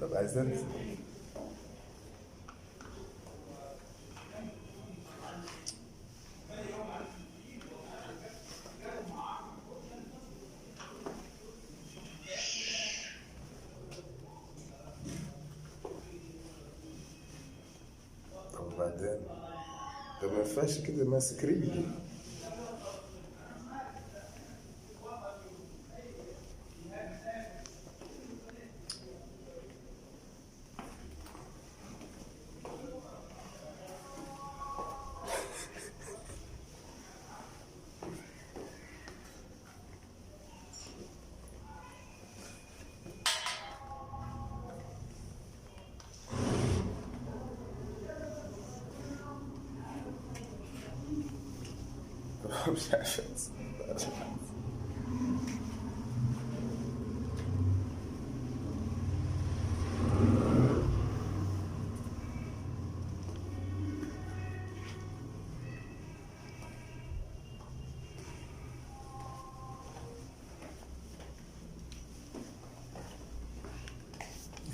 طب عايز انزل. طب وبعدين؟ طب ما ينفعش كده، ماسك رجلي. طب مش عارف انزل.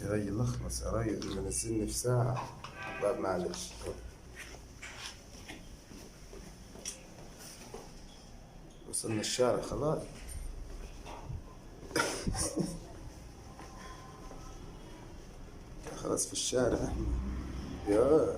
يا راجل اخلص يا راجل، منزلني في ساعة. طب معلش. وصلنا الشارع خلاص. خلاص في الشارع احنا. يا